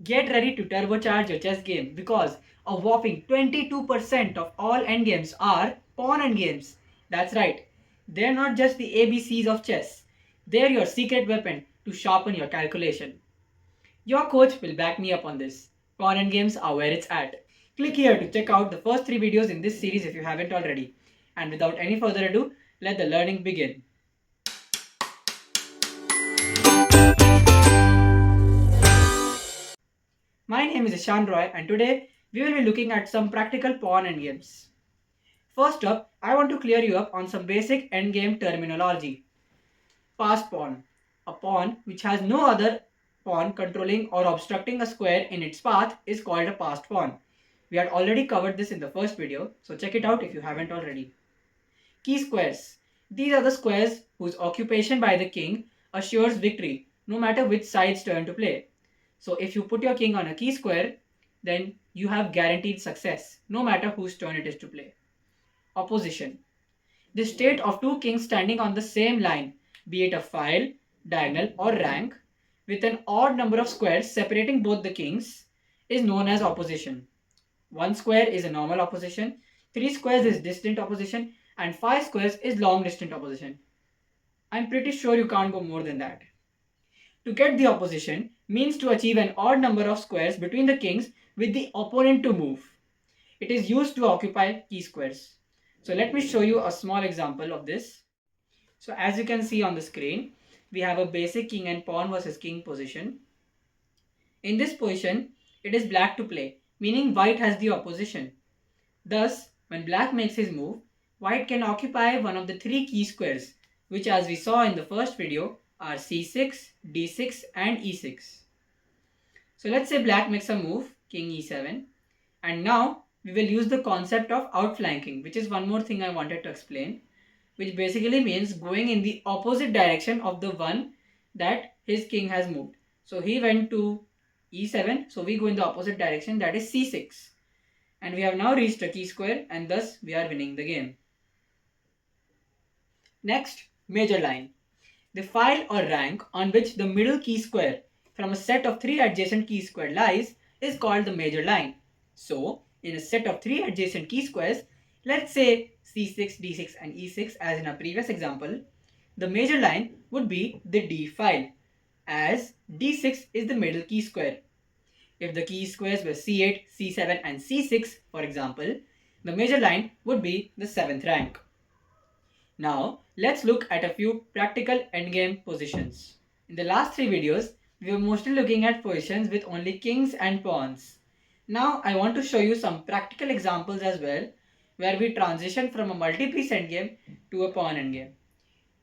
Get ready to turbocharge your chess game because a whopping 22% of all endgames are pawn endgames. That's right, they're not just the ABCs of chess, they're your secret weapon to sharpen your calculation. Your coach will back me up on this. Pawn endgames are where it's at. Click here to check out the first 3 videos in this series if you haven't already. And without any further ado, let the learning begin. My name is Ishan Roy and today we will be looking at some practical pawn endgames. First up, I want to clear you up on some basic endgame terminology. Passed pawn. A pawn which has no other pawn controlling or obstructing a square in its path is called a passed pawn. We had already covered this in the first video, so check it out if you haven't already. Key squares. These are the squares whose occupation by the king assures victory, no matter which side's turn to play. So if you put your king on a key square, then you have guaranteed success, no matter whose turn it is to play. Opposition. The state of two kings standing on the same line, be it a file, diagonal, or rank, with an odd number of squares separating both the kings, is known as opposition. One square is a normal opposition, 3 squares is distant opposition, and 5 squares is long distant opposition. I'm pretty sure you can't go more than that. To get the opposition means to achieve an odd number of squares between the kings with the opponent to move. It is used to occupy key squares. So let me show you a small example of this. So as you can see on the screen, we have a basic king and pawn versus king position. In this position, it is black to play, meaning white has the opposition. Thus, when black makes his move, white can occupy one of the 3 key squares, which as we saw in the first video are c6, d6 and e6. So let's say black makes a move, king e7, and now we will use the concept of outflanking, which is one more thing I wanted to explain, which basically means going in the opposite direction of the one that his king has moved. So he went to e7, so we go in the opposite direction, that is c6. And we have now reached a key square and thus we are winning the game. Next, major line. The file or rank on which the middle key square from a set of 3 adjacent key squares lies is called the major line. So, in a set of 3 adjacent key squares, let's say c6, d6 and e6 as in our previous example, the major line would be the d file, as d6 is the middle key square. If the key squares were c8, c7 and c6, for example, the major line would be the 7th rank. Now, let's look at a few practical endgame positions. In the last 3 videos, we were mostly looking at positions with only kings and pawns. Now, I want to show you some practical examples as well, where we transition from a multi-piece endgame to a pawn endgame.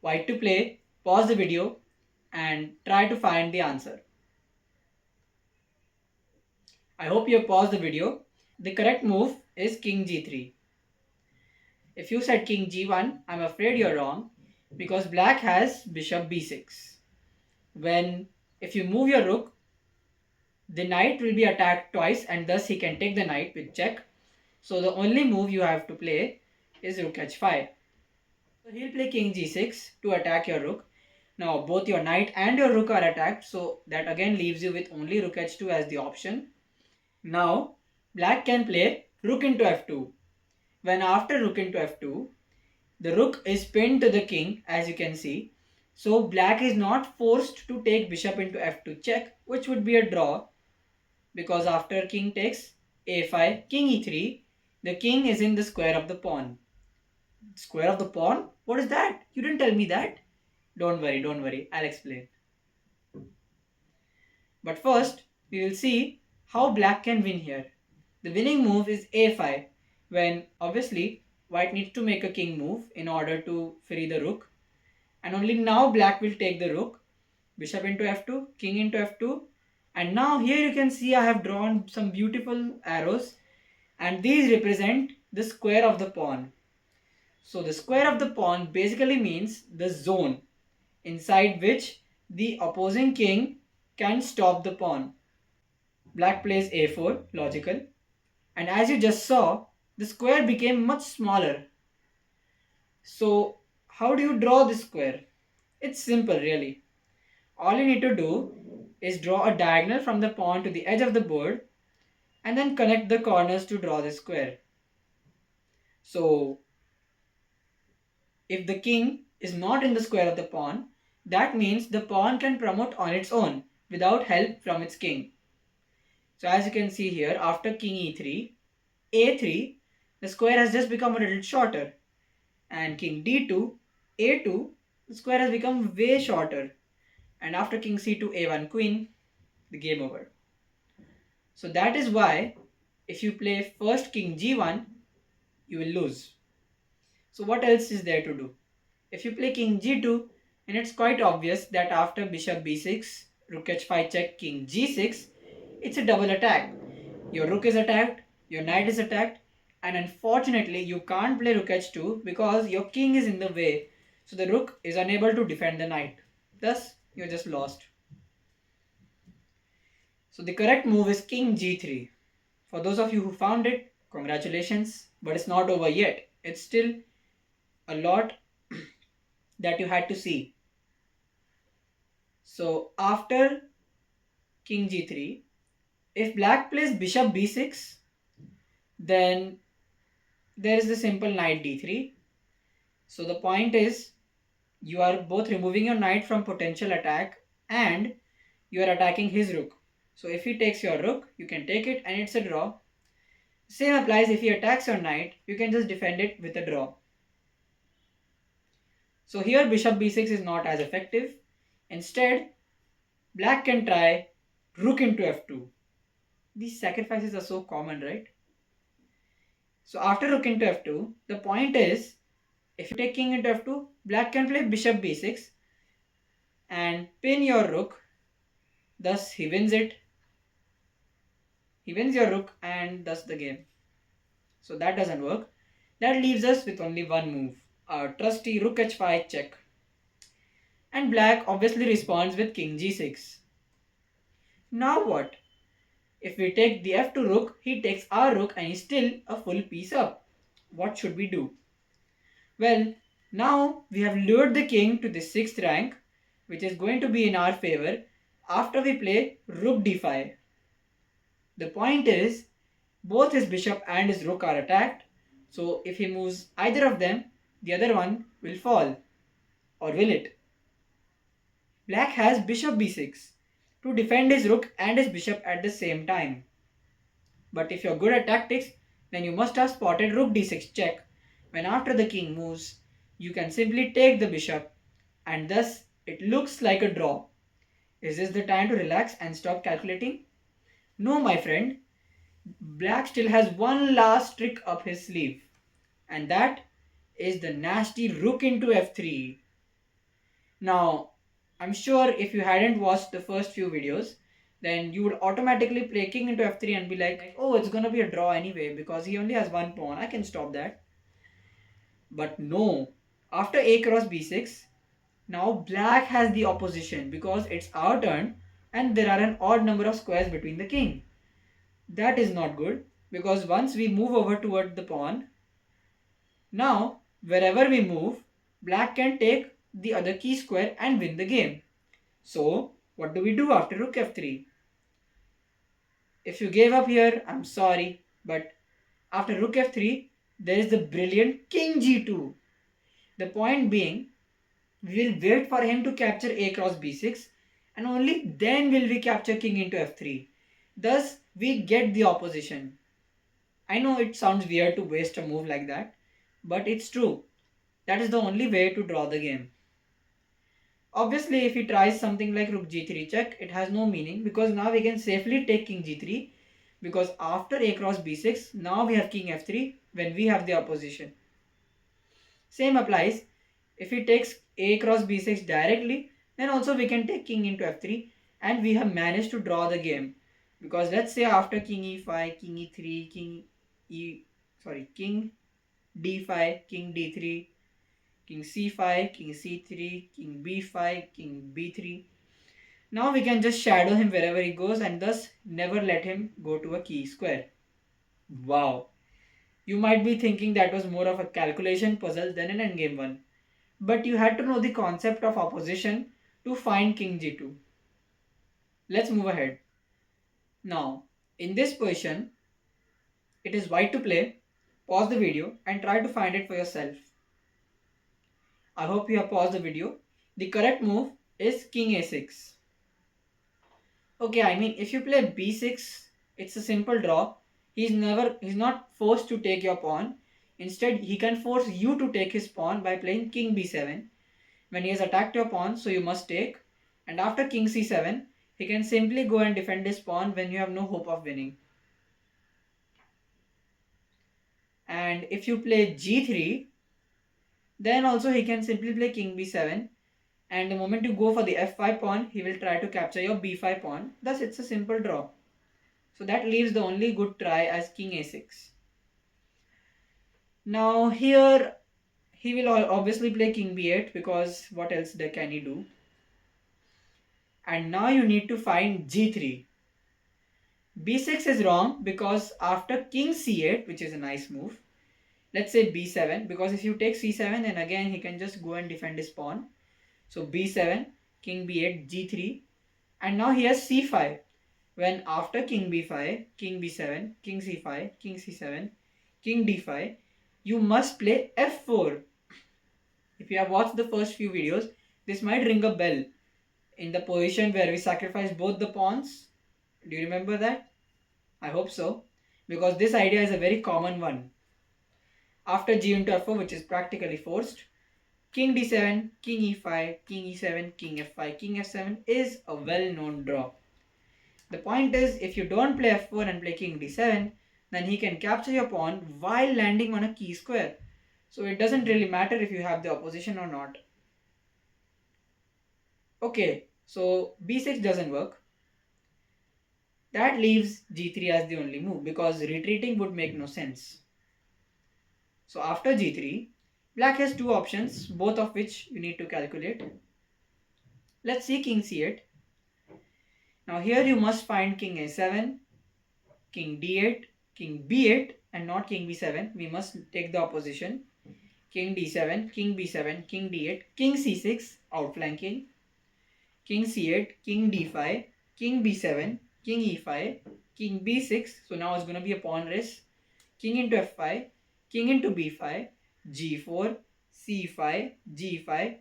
White to play, pause the video and try to find the answer. I hope you have paused the video. The correct move is king g3. If you said king g1, I'm afraid you're wrong because black has bishop b6. If you move your rook, the knight will be attacked twice and thus he can take the knight with check. So the only move you have to play is rook h5. So he'll play king g6 to attack your rook. Now both your knight and your rook are attacked, so that again leaves you with only rook h2 as the option. Now, black can play rook into f2. When after rook into f2, the rook is pinned to the king as you can see. So black is not forced to take bishop into f2 check, which would be a draw because after king takes a5, king e3, the king is in the square of the pawn. Square of the pawn? What is that? You didn't tell me that. Don't worry, I'll explain. But first, we will see how black can win here. The winning move is a5 when obviously white needs to make a king move in order to free the rook. And only now black will take the rook. Bishop into f2, king into f2. And now here you can see I have drawn some beautiful arrows. And these represent the square of the pawn. So the square of the pawn basically means the zone inside which the opposing king can stop the pawn. Black plays a4, logical. And as you just saw, the square became much smaller. So how do you draw this square? It's simple really. All you need to do is draw a diagonal from the pawn to the edge of the board and then connect the corners to draw the square. So if the king is not in the square of the pawn, that means the pawn can promote on its own without help from its king. So as you can see here, after king e3, a3, the square has just become a little shorter. And king d2, a2, the square has become way shorter. And after king c2, a1 queen, the game over. So that is why if you play first king g1, you will lose. So what else is there to do? If you play king g2, and it's quite obvious that after bishop b6, rook h5 check, king g6, it's a double attack. Your rook is attacked, your knight is attacked, and unfortunately you can't play rook h2 because your king is in the way. So the rook is unable to defend the knight. Thus, you're just lost. So the correct move is king g3. For those of you who found it, congratulations, but it's not over yet. It's still a lot that you had to see. So after king g3, if black plays bishop b6, then there is the simple knight d3. So the point is, you are both removing your knight from potential attack and you are attacking his rook. So if he takes your rook, you can take it and it's a draw. Same applies if he attacks your knight, you can just defend it with a draw. So here bishop b6 is not as effective. Instead, black can try rook into f2. These sacrifices are so common, right? So after rook into f2, the point is, if you take king into f2, black can play bishop b6 and pin your rook. Thus he wins it. He wins your rook and thus the game. So that doesn't work. That leaves us with only one move, our trusty rook h5 check. And black obviously responds with king g6. Now what? If we take the f2 rook, he takes our rook and he's still a full piece up. What should we do? Well, now we have lured the king to the 6th rank, which is going to be in our favor after we play rook d5. The point is, both his bishop and his rook are attacked, so if he moves either of them, the other one will fall. Or will it? Black has bishop b6 to defend his rook and his bishop at the same time. But if you're good at tactics, then you must have spotted rook d6 check, when after the king moves, you can simply take the bishop and thus it looks like a draw. Is this the time to relax and stop calculating? No, my friend. Black still has one last trick up his sleeve, and that is the nasty rook into f3. Now, I'm sure if you hadn't watched the first few videos, then you would automatically play king into f3 and be like, oh, it's gonna be a draw anyway because he only has one pawn, I can stop that. But no, after a cross b6, now black has the opposition because it's our turn and there are an odd number of squares between the king. That is not good because once we move over toward the pawn, now wherever we move, black can take the other key square and win the game. So what do we do after rook f3? If you gave up here, I'm sorry, but after rook f3, there is the brilliant king g2. The point being, we will wait for him to capture a cross b6 and only then will we capture king into f3. Thus, we get the opposition. I know it sounds weird to waste a move like that, but it's true. That is the only way to draw the game. Obviously, if he tries something like rook g3 check, it has no meaning because now we can safely take king g3 because after a cross b6, now we have king f3 when we have the opposition. Same applies. If he takes a cross b6 directly, then also we can take king into f3 and we have managed to draw the game. Because let's say after king e5, king e3, king d5, king d3, king c5, king c3, king b5, king b3. Now we can just shadow him wherever he goes and thus never let him go to a key square. Wow. You might be thinking that was more of a calculation puzzle than an endgame one. But you had to know the concept of opposition to find king g2. Let's move ahead. Now, in this position, it is white to play. Pause the video and try to find it for yourself. I hope you have paused the video. The correct move is king a6. Okay, I mean if you play b6, it's a simple draw. He's not forced to take your pawn. Instead, he can force you to take his pawn by playing king b7. When he has attacked your pawn, so you must take. And after king c7, he can simply go and defend his pawn when you have no hope of winning. And if you play g3, then also he can simply play king b7. And the moment you go for the f5 pawn, he will try to capture your b5 pawn. Thus, it's a simple draw. So that leaves the only good try as king a6. Now here he will obviously play king b8 because what else can he do? And now you need to find g3. b6 is wrong because after king c8, which is a nice move, let's say b7, because if you take c7 then again he can just go and defend his pawn. So b7, king b8, g3, and now he has c5. When after king b5, king b7, king c5, king c7, king d5, you must play f4. If you have watched the first few videos, this might ring a bell. In the position where we sacrifice both the pawns. Do you remember that? I hope so. Because this idea is a very common one. After g into f4, which is practically forced, king d7, king e5, king e7, king f5, king f7 is a well-known draw. The point is, if you don't play f4 and play king d7, then he can capture your pawn while landing on a key square. So it doesn't really matter if you have the opposition or not. Okay, so b6 doesn't work. That leaves g3 as the only move because retreating would make no sense. So after g3, black has two options, both of which you need to calculate. Let's see king c8. Now here you must find king a7, king d8, king b8 and not king b7. We must take the opposition. King d7, king b7, king d8, king c6, outflanking. King c8, king d5, king b7, king e5, king b6. So now it's going to be a pawn race. King into f5, king into b5, g4, c5, g5,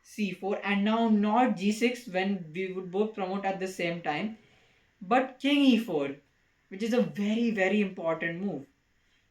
c4, and now not g6 when we would both promote at the same time, but king e4, which is a very important move.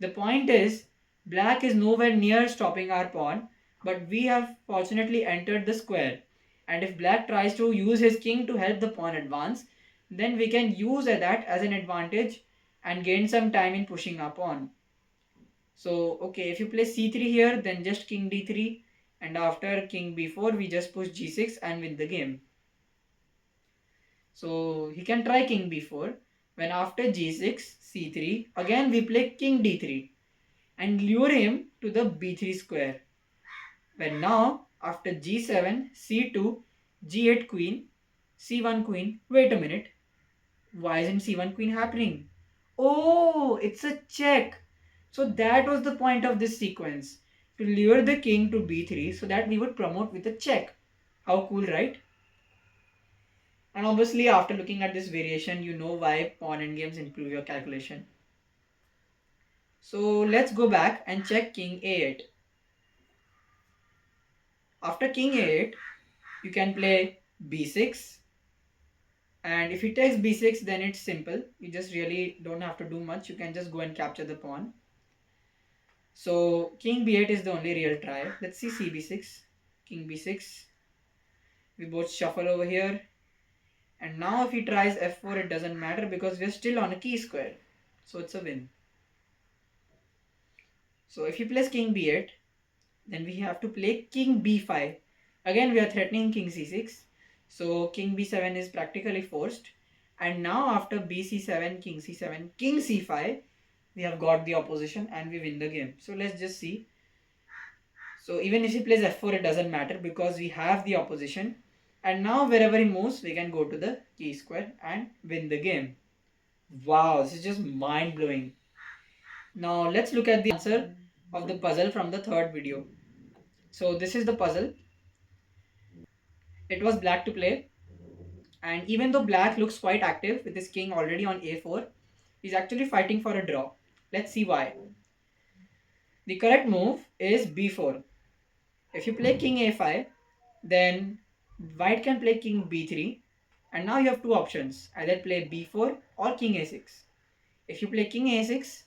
The point is, black is nowhere near stopping our pawn, but we have fortunately entered the square. And if black tries to use his king to help the pawn advance, then we can use that as an advantage and gain some time in pushing our pawn. So, okay, if you play c3 here, then just king d3, and after king b4, we just push g6 and win the game. So, he can try king b4. When after g6, c3, again we play king d3 and lure him to the b3 square. When now, after g7, c2, g8 queen, c1 queen, wait a minute, why isn't c1 queen happening? Oh, it's a check. So that was the point of this sequence, to lure the king to b3 so that we would promote with a check. How cool, right? And obviously after looking at this variation, you know why pawn endgames improve your calculation. So let's go back and check king a8. After king a8, you can play b6. And if he takes b6, then it's simple. You just really don't have to do much. You can just go and capture the pawn. So king b8 is the only real try. Let's see cb6, king b6. We both shuffle over here. And now if he tries f4, it doesn't matter because we're still on a key square. So it's a win. So if he plays king b8, then we have to play king b5. Again, we are threatening king c6. So king b7 is practically forced. And now after bc7, king c7, king c5, we have got the opposition and we win the game. So let's just see. So even if he plays f4, it doesn't matter because we have the opposition. And now wherever he moves, we can go to the key square and win the game. Wow, this is just mind-blowing. Now let's look at the answer of the puzzle from the third video. So this is the puzzle. It was black to play. And even though black looks quite active with his king already on a4, he's actually fighting for a draw. Let's see why. The correct move is b4. If you play king a5, then white can play king b3, and now you have two options, either play b4 or king a6. If you play king a6,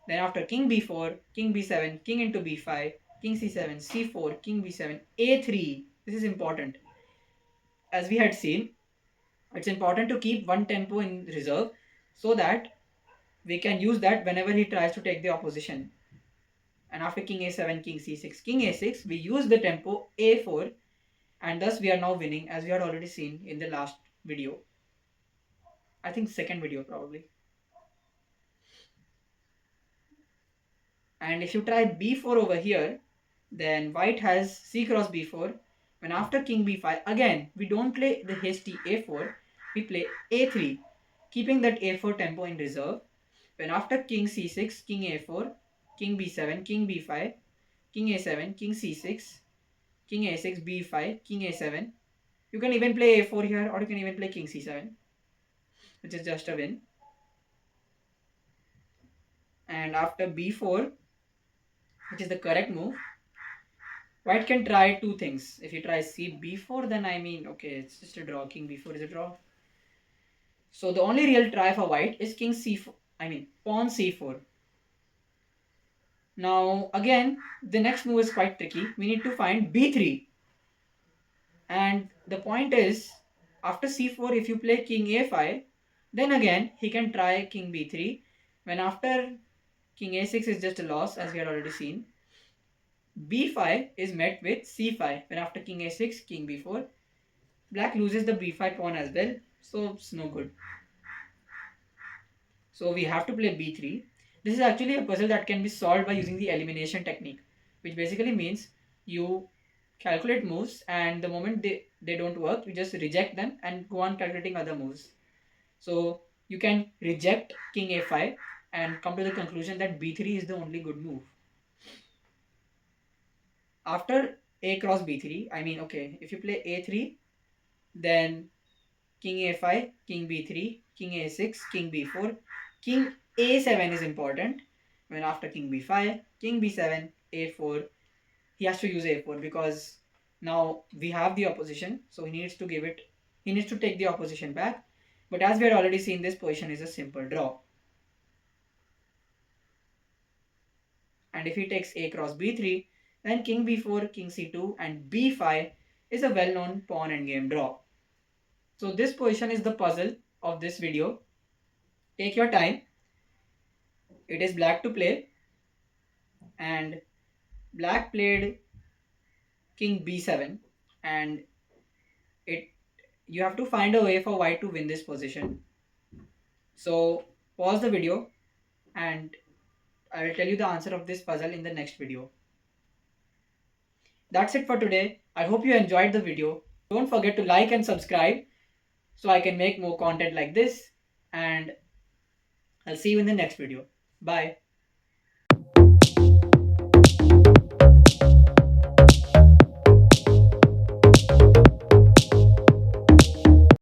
then after king b4, king b7, king into b5, king c7, c4, king b7, a3. This is important. As we had seen, it's important to keep one tempo in reserve so that we can use that whenever he tries to take the opposition. And after king a7, king c6, king a6, we use the tempo a4, and thus we are now winning, as we had already seen in the last video. I think second video probably. And if you try b4 over here, then white has c cross b4. When after king b5, again we don't play the hasty a4, we play a3, keeping that a4 tempo in reserve. When after king c6, king a4, king b7, king b5, king a7, king c6, king a6, b5, king a7, you can even play a4 here, or you can even play king c7, which is just a win. And after b4, which is the correct move, white can try two things. If he tries c b4, then I mean, okay, it's just a draw. King b4 is a draw. So the only real try for white is king c4, I mean pawn c4. Now again, the next move is quite tricky. We need to find b3. And the point is, after c4, if you play king a5, then again he can try king b3. When after king a6 is just a loss, as we had already seen. b5 is met with c5. When after king a6, king b4, black loses the b5 pawn as well, so it's no good. So we have to play b3. This is actually a puzzle that can be solved by using the elimination technique, which basically means you calculate moves, and the moment they don't work, you just reject them and go on calculating other moves. So you can reject king a5 and come to the conclusion that b3 is the only good move. After a cross b3, I mean, okay, if you play a3, then king a5, king b3, king a6, king b4, king a7 is important. When after king b5, king b7, a4, he has to use a4 because now we have the opposition, so he needs to take the opposition back. But as we had already seen, this position is a simple draw. And if he takes a cross b3, then king b4, king c2, and b5 is a well-known pawn endgame draw. So this position is the puzzle of this video. Take your time. It is black to play, and black played king b7, and you have to find a way for white to win this position. So pause the video and I will tell you the answer of this puzzle in the next video. That's it for today. I hope you enjoyed the video. Don't forget to like and subscribe so I can make more content like this, and I'll see you in the next video. Bye.